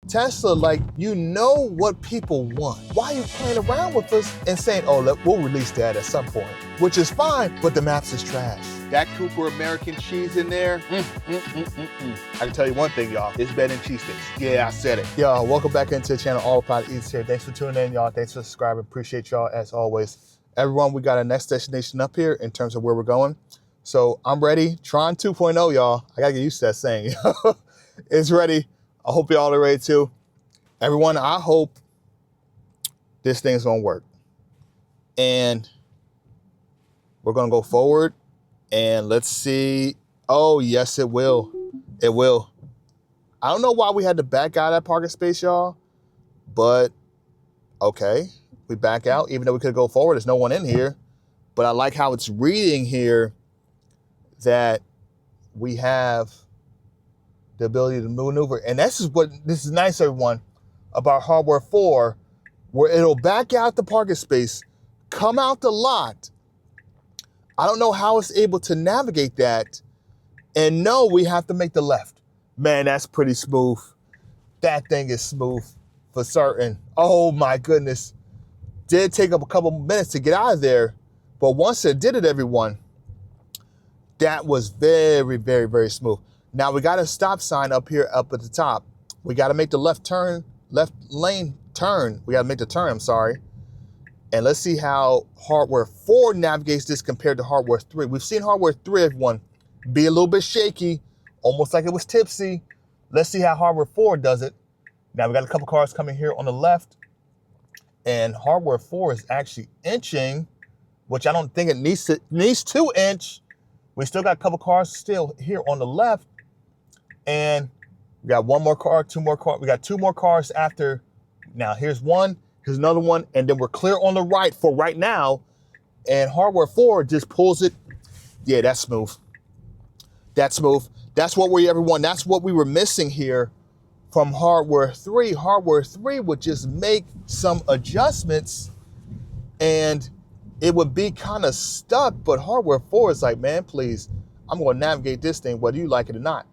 Tesla, like, you know what people want. Why are you playing around with us and saying, oh, look, we'll release that at some point, which is fine, but the maps is trash. That Cooper American cheese in there, I can tell you one thing, y'all, it's better than CHEESSTEAKS. Yeah, I said it. Y'all, welcome back into the channel, AutopilotEats here. Thanks for tuning in, y'all. Thanks for subscribing. Appreciate y'all as always. Everyone, we got a next destination up here in terms of where we're going. So I'm ready. Tron 2.0, y'all. I gotta get used to that saying. It's ready. I hope y'all are ready too. Everyone, I hope this thing's gonna work. And we're gonna go forward and let's see. Oh, yes, it will. It will. I don't know why we had to back out of that parking space, y'all, but okay. We back out, even though we could go forward. There's no one in here, but I like how it's reading here that we have the ability to maneuver. And this is nice, everyone, about hardware 4, where it'll back out the parking space, come out the lot. I don't know how it's able to navigate that and know we have to make the left. Man, that's pretty smooth. That thing is smooth for certain. Oh my goodness. Did take up a couple minutes to get out of there, but once it did it, everyone, that was very, very, very smooth. Now we got a stop sign up here, up at the top. We got to make the left lane turn. We got to make the turn, I'm sorry. And let's see how hardware 4 navigates this compared to hardware 3. We've seen hardware 3, everyone, be a little bit shaky, almost like it was tipsy. Let's see how hardware 4 does it. Now we got a couple cars coming here on the left, and hardware 4 is actually inching, which I don't think it needs to inch. We still got a couple cars still here on the left. And we got one more car, 2 more cars. We got 2 more cars after. Now here's one, here's another one, and then we're clear on the right for right now. And hardware 4 just pulls it. Yeah, that's smooth. That's smooth. That's what that's what we were missing here from hardware 3. Hardware 3 would just make some adjustments and it would be kind of stuck, but hardware 4 is like, man, please, I'm going to navigate this thing whether you like it or not.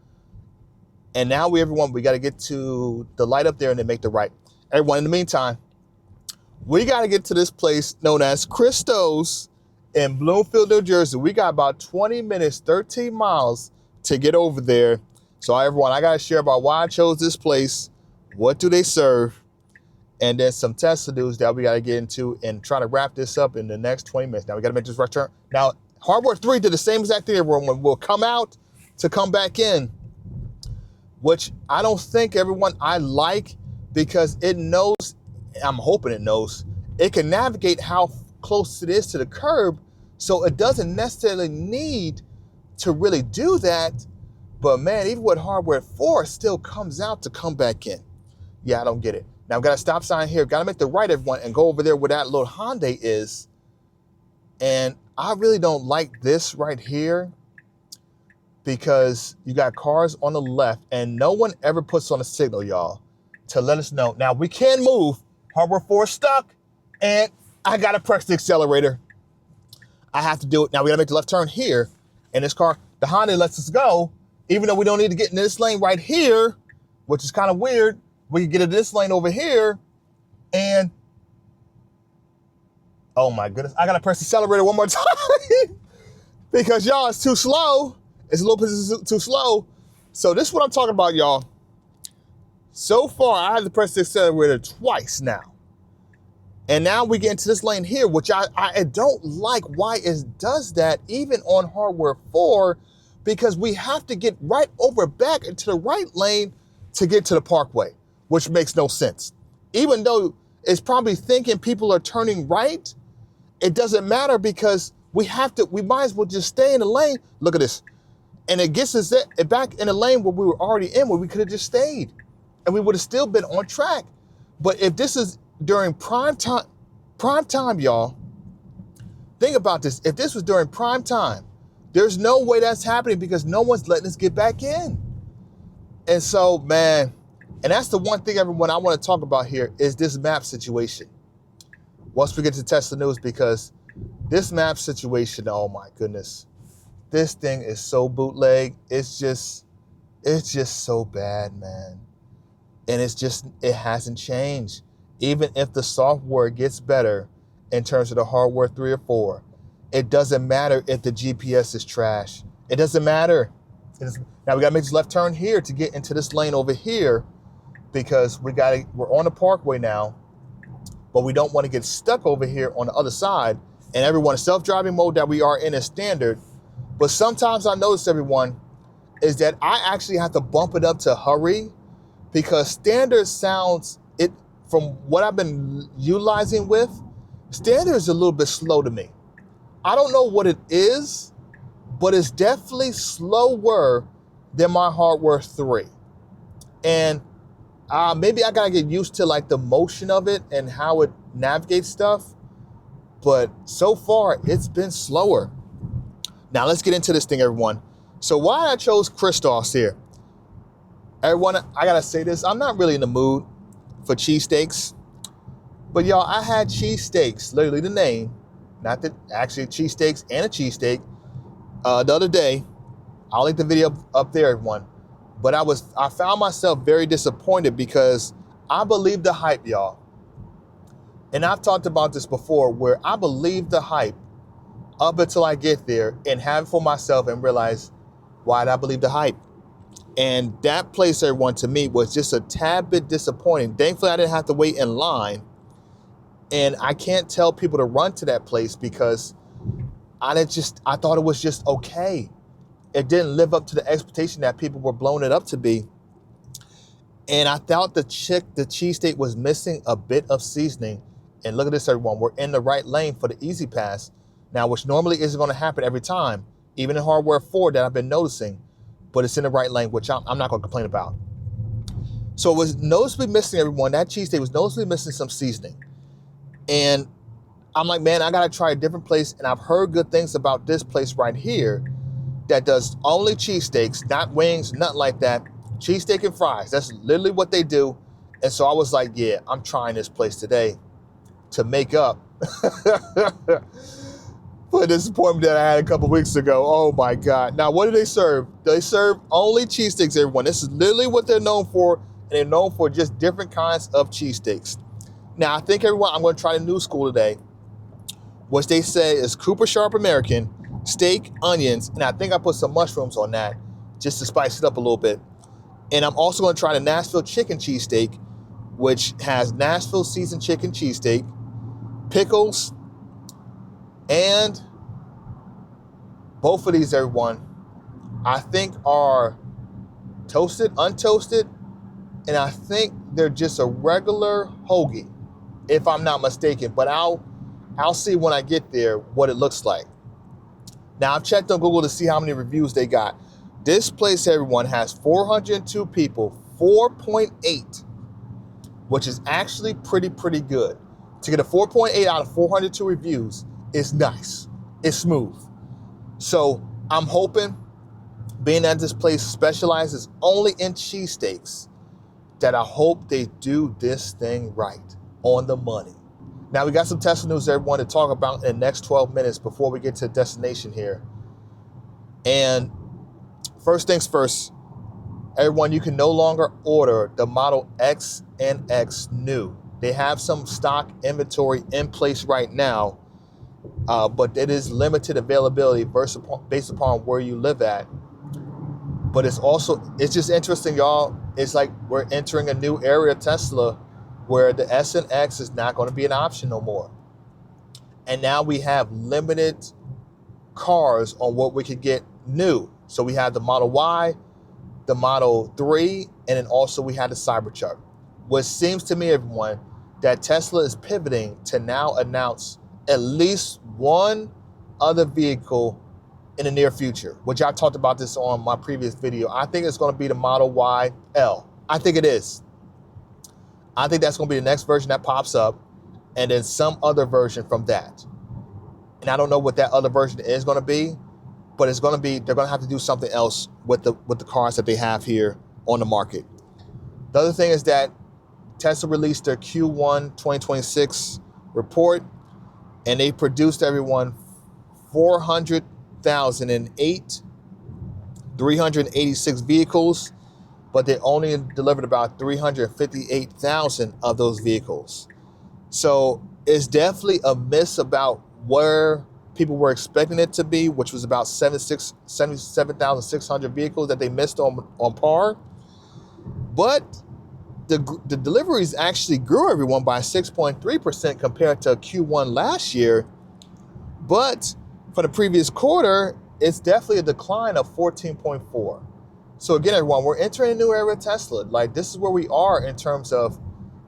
And now we got to get to the light up there and then make the right. Everyone, in the meantime, we got to get to this place known as CHRISTO'S in Bloomfield, New Jersey. We got about 20 minutes, 13 miles to get over there. So everyone, I got to share about why I chose this place, what do they serve, and then some Tesla news that we got to get into and try to wrap this up in the next 20 minutes. Now we got to make this right turn. Now, hardware 3 did the same exact thing, everyone. We'll come out to come back in, which I don't think, everyone, I like, because it knows, I'm hoping it knows, it can navigate how close it is to the curb, so it doesn't necessarily need to really do that. But man, even with hardware 4, it still comes out to come back in. Yeah, I don't get it. Now I've got a stop sign here, got to make the right, everyone, and go over there where that little Hyundai is. And I really don't like this right here, because you got cars on the left and no one ever puts on a signal, y'all, to let us know. Now we can move. Hardware 4 is stuck and I got to press the accelerator. I have to do it. Now we got to make the left turn here, and this car, the Honda, lets us go, even though we don't need to get in this lane right here, which is kind of weird. We can get in this lane over here and, oh my goodness, I got to press the accelerator one more time because y'all, it's too slow. It's a little bit too slow. So this is what I'm talking about, y'all. So far, I had to press the accelerator twice now. And now we get into this lane here, which I don't like why it does that, even on hardware 4, because we have to get right over back into the right lane to get to the parkway, which makes no sense. Even though it's probably thinking people are turning right, it doesn't matter, because we might as well just stay in the lane. Look at this. And it gets us back in the lane where we were already in, where we could have just stayed and we would have still been on track. But if this is during prime time, y'all, think about this. If this was during prime time, there's no way that's happening, because no one's letting us get back in. And so, man, and that's the one thing, everyone, I want to talk about here is this map situation. Once we get to Tesla news, because this map situation, oh my goodness. This thing is so bootleg. It's just so bad, man. And it hasn't changed. Even if the software gets better in terms of the hardware 3 or 4, it doesn't matter if the GPS is trash. It doesn't matter. Now we gotta make this left turn here to get into this lane over here, because we're on the parkway now, but we don't want to get stuck over here on the other side. And everyone, self-driving mode that we are in is standard. But sometimes I notice, everyone, is that I actually have to bump it up to hurry, because standard sounds, from what I've been utilizing with, standard is a little bit slow to me. I don't know what it is, but it's definitely slower than my hardware 3. And maybe I gotta get used to like the motion of it and how it navigates stuff. But so far, it's been slower. Now let's get into this thing, everyone. So why I chose CHRISTO'S here. Everyone, I gotta say this, I'm not really in the mood for cheesesteaks. But y'all, I had cheesesteaks, literally the name, not that actually cheesesteaks and a cheesesteak, the other day. I'll link the video up there, everyone. But I found myself very disappointed, because I believe the hype, y'all. And I've talked about this before, where I believe the hype up until I get there and have it for myself and realize, why did I believe the hype? And that place, everyone, to me was just a tad bit disappointing. Thankfully, I didn't have to wait in line. And I can't tell people to run to that place, because I thought it was just okay. It didn't live up to the expectation that people were blowing it up to be. And I thought the cheesesteak was missing a bit of seasoning. And look at this, everyone. We're in the right lane for the easy pass now, which normally isn't going to happen every time, even in hardware 4 that I've been noticing. But it's in the right lane, which I'm not going to complain about. So it was noticeably missing, everyone. That cheesesteak was noticeably missing some seasoning. And I'm like, man, I got to try a different place. And I've heard good things about this place right here that does only cheesesteaks, not wings, nothing like that. Cheesesteak and fries. That's literally what they do. And so I was like, yeah, I'm trying this place today to make up for the disappointment that I had a couple weeks ago. Oh my God. Now, what do they serve? They serve only cheesesteaks, everyone. This is literally what they're known for. And they're known for just different kinds of cheesesteaks. Now, I think, everyone, I'm going to try the new school today, which they say is Cooper Sharp American, steak, onions, and I think I put some mushrooms on that just to spice it up a little bit. And I'm also going to try the Nashville chicken cheesesteak, which has Nashville seasoned chicken cheesesteak, pickles, and both of these, everyone, I think are toasted, untoasted, and I think they're just a regular hoagie, if I'm not mistaken. But I'll see when I get there what it looks like. Now, I've checked on Google to see how many reviews they got. This place, everyone, has 402 people, 4.8, which is actually pretty good. To get a 4.8 out of 402 reviews is nice. It's smooth. So I'm hoping, being that this place specializes only in cheesesteaks, that I hope they do this thing right, on the money. Now, we got some Tesla news, everyone, to talk about in the next 12 minutes before we get to the destination here. And first things first, everyone, you can no longer order the Model X and X new. They have some stock inventory in place right now, but it is limited availability based upon where you live at. But it's just interesting, y'all. It's like we're entering a new area of Tesla where the S and X is not going to be an option no more. And now we have limited cars on what we could get new. So we have the Model Y, the Model 3, and then also we had the Cybertruck. What seems to me, everyone, that Tesla is pivoting to now announce at least one other vehicle in the near future, which I talked about this on my previous video. I think it's going to be the Model Y L. I think it is. I think that's going to be the next version that pops up, and then some other version from that. And I don't know what that other version is going to be, but it's going to be, they're going to have to do something else with the cars that they have here on the market. The other thing is that Tesla released their Q1 2026 report, and they produced, everyone, 400,008, 386 vehicles. but they only delivered about 358,000 of those vehicles. So it's definitely a miss about where people were expecting it to be, which was about 77,600 vehicles that they missed on par. But the deliveries actually grew, everyone, by 6.3% compared to Q1 last year. But for the previous quarter, it's definitely a decline of 14.4. So again, everyone, we're entering a new era of Tesla. Like, this is where we are in terms of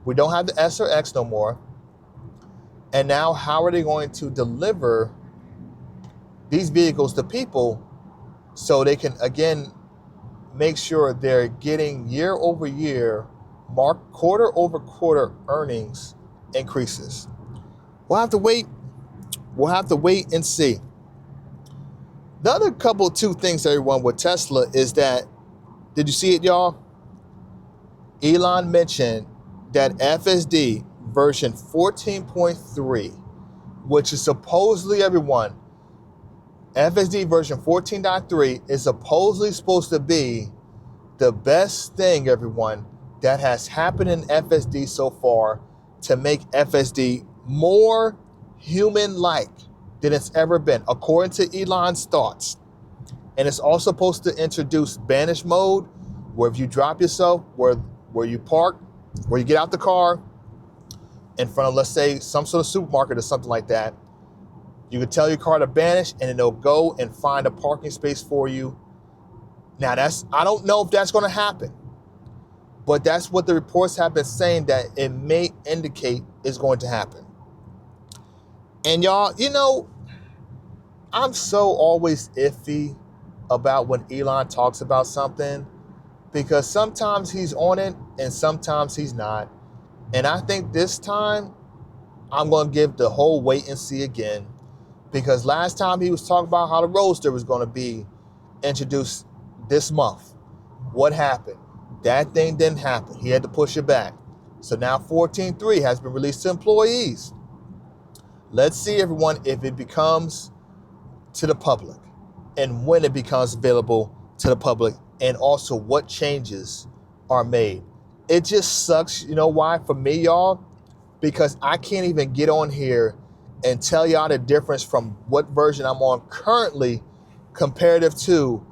we don't have the S or X no more. And now how are they going to deliver these vehicles to people so they can, again, make sure they're getting year over year, quarter over quarter earnings increases? We'll have to wait. We'll have to wait and see. The other two things, everyone, with Tesla is that, did you see it, y'all? Elon mentioned that FSD version 14.3, which is supposedly, everyone, FSD version 14.3 is supposedly supposed to be the best thing, everyone, that has happened in FSD so far to make FSD more human-like than it's ever been, according to Elon's thoughts. And it's also supposed to introduce banish mode, where if you drop yourself, where you park, where you get out the car in front of, let's say, some sort of supermarket or something like that, you can tell your car to banish and it'll go and find a parking space for you. Now I don't know if that's going to happen, but that's what the reports have been saying that it may indicate is going to happen. And y'all, you know, I'm so always iffy about when Elon talks about something, because sometimes he's on it and sometimes he's not. And I think this time I'm going to give the whole wait and see again, because last time he was talking about how the Roadster was going to be introduced this month. What happened? That thing didn't happen. He had to push it back. So now 14.3 has been released to employees. Let's see, everyone, if it becomes to the public and when it becomes available to the public, and also what changes are made. It just sucks. You know why? For me, y'all, because I can't even get on here and tell y'all the difference from what version I'm on currently comparative to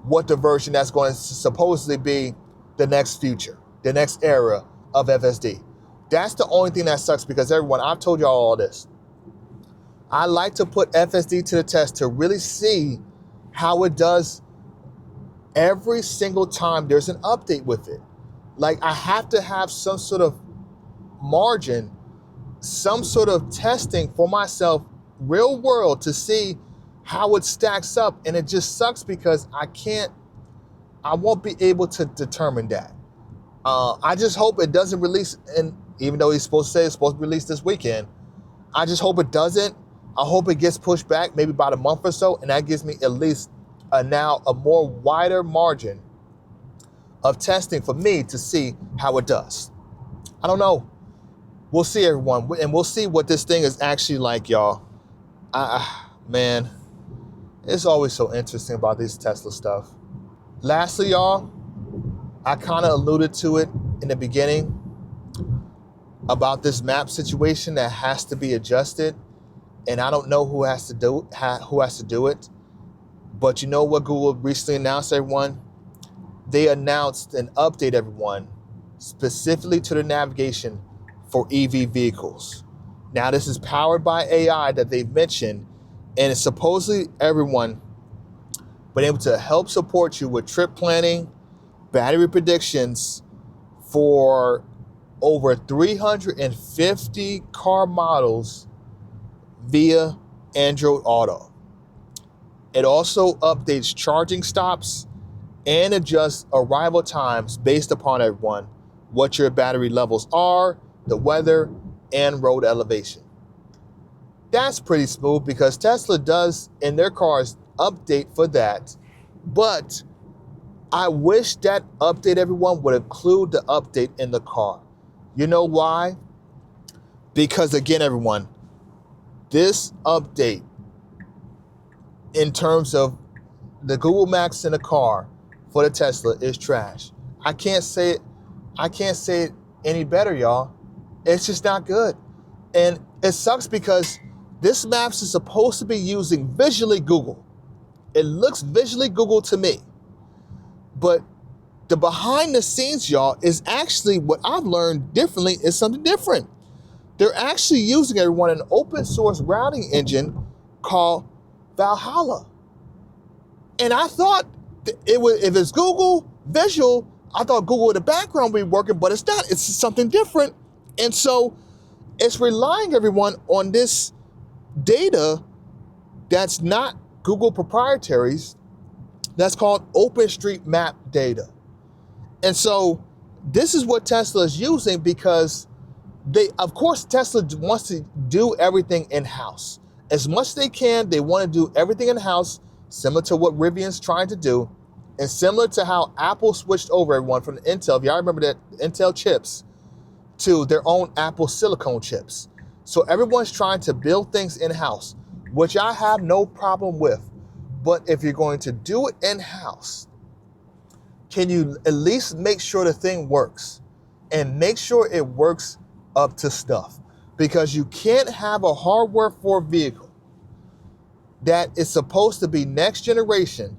what the version that's going to supposedly be the next future, the next era of FSD. That's the only thing that sucks, because everyone, I've told y'all all this. I like to put FSD to the test to really see how it does every single time there's an update with it. Like, I have to have some sort of margin, some sort of testing for myself, real world, to see how it stacks up. And it just sucks because I won't be able to determine that. I just hope it doesn't release, and even though he's supposed to say it's supposed to be released this weekend, I just hope it doesn't. I hope it gets pushed back maybe about a month or so, and that gives me at least now a more wider margin of testing for me to see how it does. I don't know. We'll see, everyone, and we'll see what this thing is actually like, y'all. Man, it's always so interesting about this Tesla stuff. Lastly, y'all, I kind of alluded to it in the beginning about this map situation that has to be adjusted, and I don't know who has to do it. But you know what Google recently announced, everyone? They announced an update, everyone, specifically to the navigation for EV vehicles. Now, this is powered by AI that they've mentioned, and it's supposedly, everyone, been able to help support you with trip planning, battery predictions for over 350 car models via Android Auto. It also updates charging stops and adjusts arrival times based upon, everyone, what your battery levels are, the weather, and road elevation. That's pretty smooth, because Tesla does, in their cars, update for that. But I wish that update, everyone, would include the update in the car. You know why? Because, again, everyone, this update, in terms of the Google Maps in the car for the Tesla, is trash. I can't say it any better, y'all. It's just not good. And it sucks because this Maps is supposed to be using visually Google. It looks visually Google to me. But the behind the scenes, y'all, is actually what I've learned differently is something different. They're actually using, everyone, an open source routing engine called Valhalla. And I thought it was, if it's Google visual, I thought Google in the background would be working, but it's not. It's something different. And so it's relying, everyone, on this data that's not Google proprietaries, that's called OpenStreetMap data. And so this is what Tesla is using because of course, Tesla wants to do everything in-house. As much as they can, they want to do everything in-house, similar to what Rivian's trying to do, and similar to how Apple switched over, everyone, from the Intel, if y'all remember that Intel chips, to their own Apple silicone chips. So everyone's trying to build things in-house, which I have no problem with. But if you're going to do it in-house, can you at least make sure the thing works? And make sure it works up to stuff. Because you can't have a hardware for a vehicle that is supposed to be next generation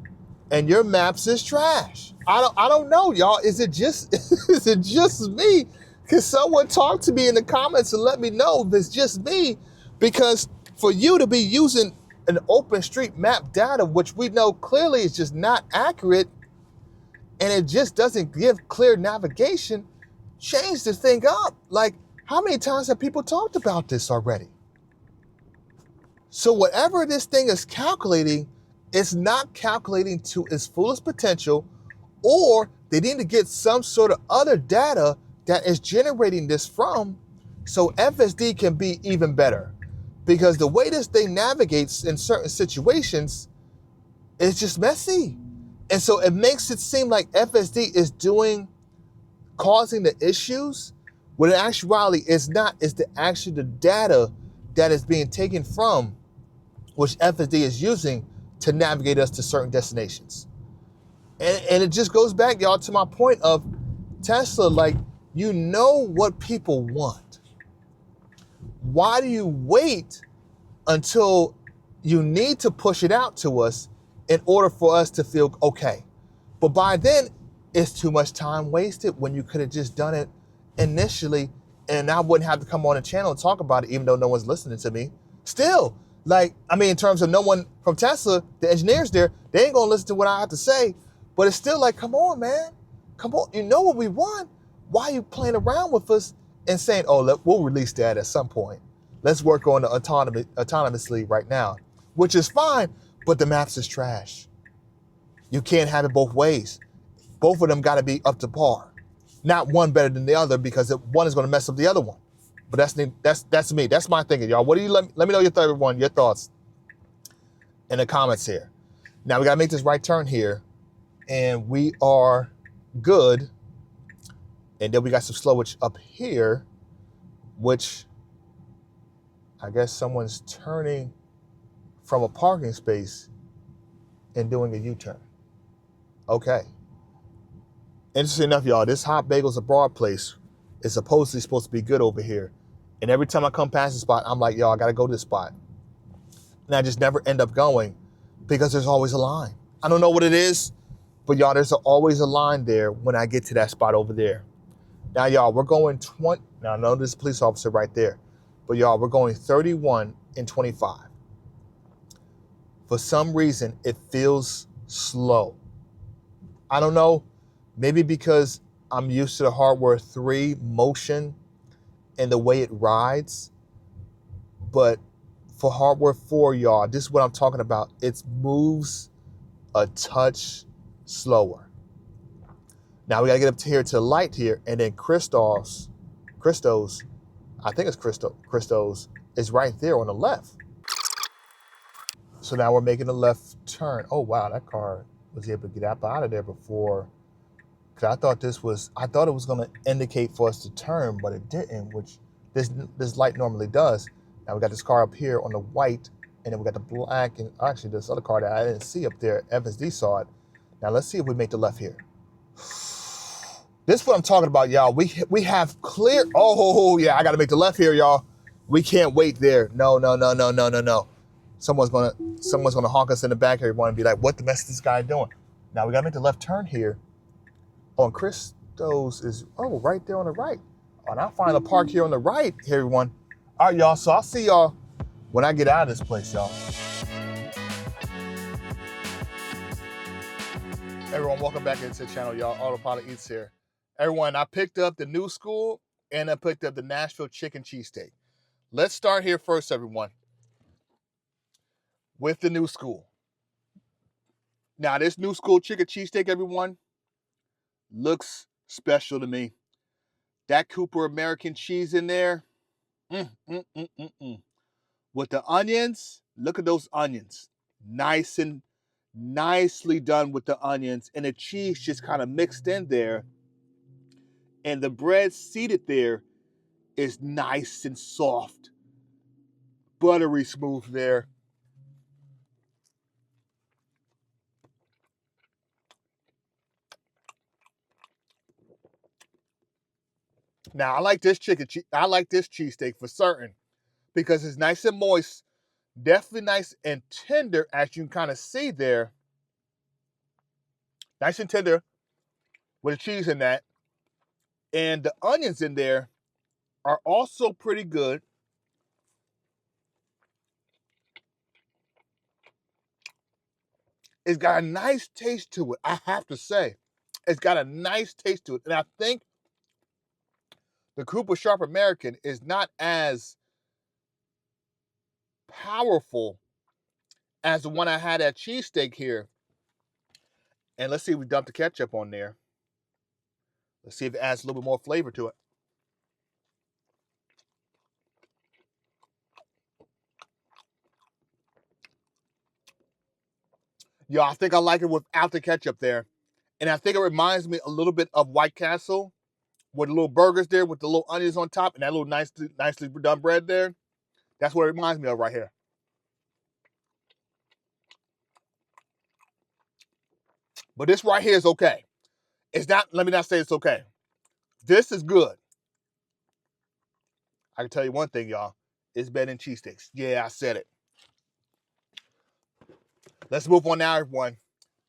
and your Maps is trash. I don't know, y'all. Is it just me? Can someone talk to me in the comments and let me know if it's just me? Because for you to be using an OpenStreetMap data, which we know clearly is just not accurate, and it just doesn't give clear navigation, change this thing up. Like, how many times have people talked about this already? So whatever this thing is calculating, it's not calculating to its fullest potential, or they need to get some sort of other data that is generating this from, so FSD can be even better. Because the way this thing navigates in certain situations is just messy. And so it makes it seem like FSD is causing the issues, when in actuality it's not. It's actually the data that is being taken from, which FSD is using to navigate us to certain destinations. And it just goes back, y'all, to my point of Tesla, like, you know what people want. Why do you wait until you need to push it out to us in order for us to feel okay? But by then, it's too much time wasted when you could have just done it initially, and I wouldn't have to come on the channel and talk about it, even though no one's listening to me. Still, like, I mean, in terms of no one from Tesla, the engineers there, they ain't gonna listen to what I have to say, but it's still like, come on, man. Come on, you know what we want. Why are you playing around with us and saying, oh, we'll release that at some point. Let's work on the autonomously right now, which is fine, but the Maps is trash. You can't have it both ways. Both of them gotta be up to par. Not one better than the other, because one is gonna mess up the other one. But that's me, that's my thinking, y'all. What do you, let me know your thoughts in the comments here. Now we gotta make this right turn here, and we are good. And then we got some slowage up here, which I guess someone's turning from a parking space and doing a U-turn. Okay. Interesting enough, y'all, this Hot Bagels Abroad place is supposedly supposed to be good over here. And every time I come past the spot, I'm like, yo, I gotta go to this spot. And I just never end up going because there's always a line. I don't know what it is, but y'all, there's always a line there when I get to that spot over there. Now, y'all, we're going 20. Now, I know there's a police officer right there, but y'all, we're going 31 and 25. For some reason, it feels slow. I don't know, maybe because I'm used to the Hardware 3 motion and the way it rides, but for Hardware 4, y'all, this is what I'm talking about. It moves a touch slower. Now we gotta get up to here to the light here, and then CHRISTO'S, I think it's CHRISTO'S is right there on the left. So now we're making a left turn. Oh wow, that car was able to get out of there before, because I thought it was gonna indicate for us to turn, but it didn't, which this light normally does. Now we got this car up here on the white, and then we got the black, and actually this other car that I didn't see up there, FSD saw it. Now let's see if we make the left here. This is what I'm talking about, y'all. We have clear. Oh yeah, I got to make the left here, y'all. We can't wait there. No, no, no, no, no, no, no. Someone's gonna honk us in the back here and be like, "What the mess is this guy doing?" Now we gotta make the left turn here. On CHRISTO'S is right there on the right. And I'll find a park here on the right, here, everyone. All right, y'all. So I'll see y'all when I get out of this place, y'all. Everyone, welcome back into the channel, y'all. AutopilotEats here. Everyone, I picked up the new school and I picked up the Nashville chicken cheesesteak. Let's start here first, everyone, with the new school. Now, this new school chicken cheesesteak, everyone, looks special to me. That Cooper American cheese in there. With the onions, look at those onions. Nice and nicely done with the onions. And the cheese just kind of mixed in there. And the bread seated there is nice and soft. Buttery smooth there. Now, I like this cheesesteak for certain because it's nice and moist. Definitely nice and tender, as you can kind of see there. Nice and tender with the cheese in that. And the onions in there are also pretty good. It's got a nice taste to it, I have to say. It's got a nice taste to it. And I think the Cooper Sharp American is not as powerful as the one I had at Cheesesteak here. And let's see if we dump the ketchup on there. Let's see if it adds a little bit more flavor to it. Yeah, I think I like it without the ketchup there. And I think it reminds me a little bit of White Castle with the little burgers there with the little onions on top and that little nicely done bread there. That's what it reminds me of right here. But this right here is okay. It's not, let me not say it's okay. This is good. I can tell you one thing, y'all. It's better than cheesesteaks. Yeah, I said it. Let's move on now, everyone,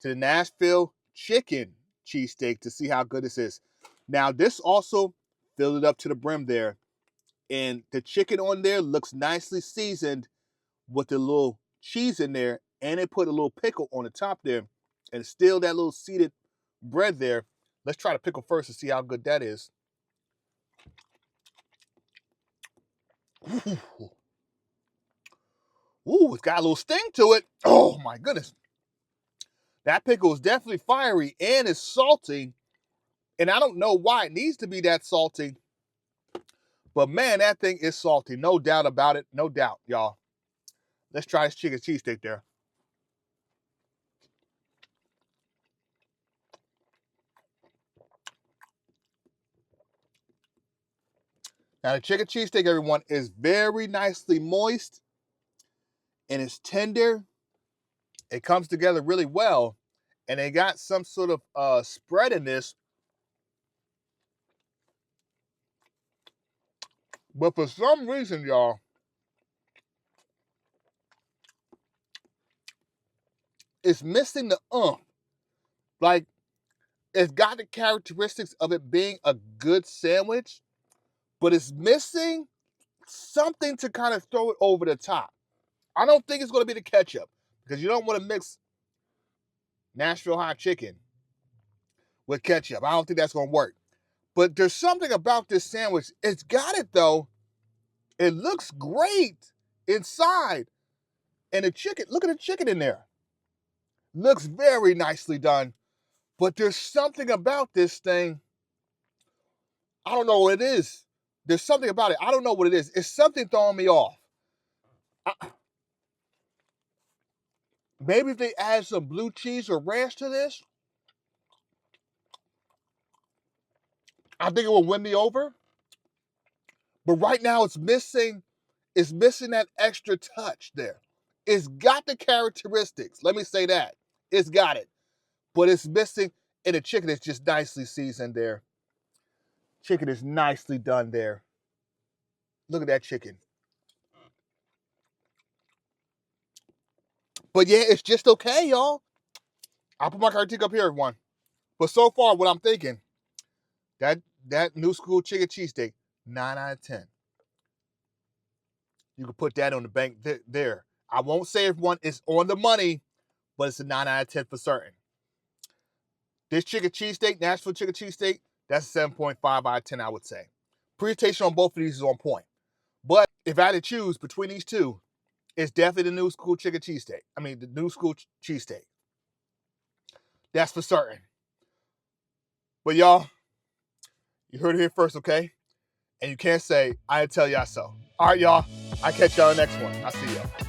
to the Nashville chicken cheesesteak to see how good this is. Now, this also filled it up to the brim there. And the chicken on there looks nicely seasoned with the little cheese in there. And they put a little pickle on the top there. And still that little seeded bread there. Let's try the pickle first to see how good that is. Ooh, it's got a little sting to it. Oh, my goodness. That pickle is definitely fiery and it's salty. And I don't know why it needs to be that salty. But man, that thing is salty. No doubt about it. No doubt, y'all. Let's try this chicken cheesesteak there. Now, the chicken cheesesteak, everyone, is very nicely moist. And it's tender. It comes together really well. And they got some sort of spread in this. But for some reason, y'all, it's missing the Like, it's got the characteristics of it being a good sandwich, but it's missing something to kind of throw it over the top. I don't think it's going to be the ketchup because you don't want to mix Nashville hot chicken with ketchup. I don't think that's going to work. But there's something about this sandwich. It's got it, though. It looks great inside. And the chicken, look at the chicken in there. Looks very nicely done. But there's something about this thing. I don't know what it is. There's something about it. I don't know what it is. It's something throwing me off. Maybe if they add some blue cheese or ranch to this, I think it will win me over. But right now it's missing that extra touch there. It's got the characteristics. Let me say that. It's got it. But it's missing, and the chicken is just nicely seasoned there. Chicken is nicely done there. Look at that chicken. But yeah, it's just okay, y'all. I'll put my critique up here, everyone. But so far, what I'm thinking, that new school chicken cheesesteak, 9 out of 10. You can put that on the bank there. I won't say everyone is on the money, but it's a 9 out of 10 for certain. This chicken cheesesteak, Nashville chicken cheesesteak, that's a 7.5 out of 10, I would say. Presentation on both of these is on point. But if I had to choose between these two, it's definitely the new school chicken cheesesteak. I mean, the new school cheesesteak. That's for certain. But y'all, you heard it here first, okay? And you can't say, I didn't tell y'all so. All right, y'all. I'll catch y'all in the next one. I'll see y'all.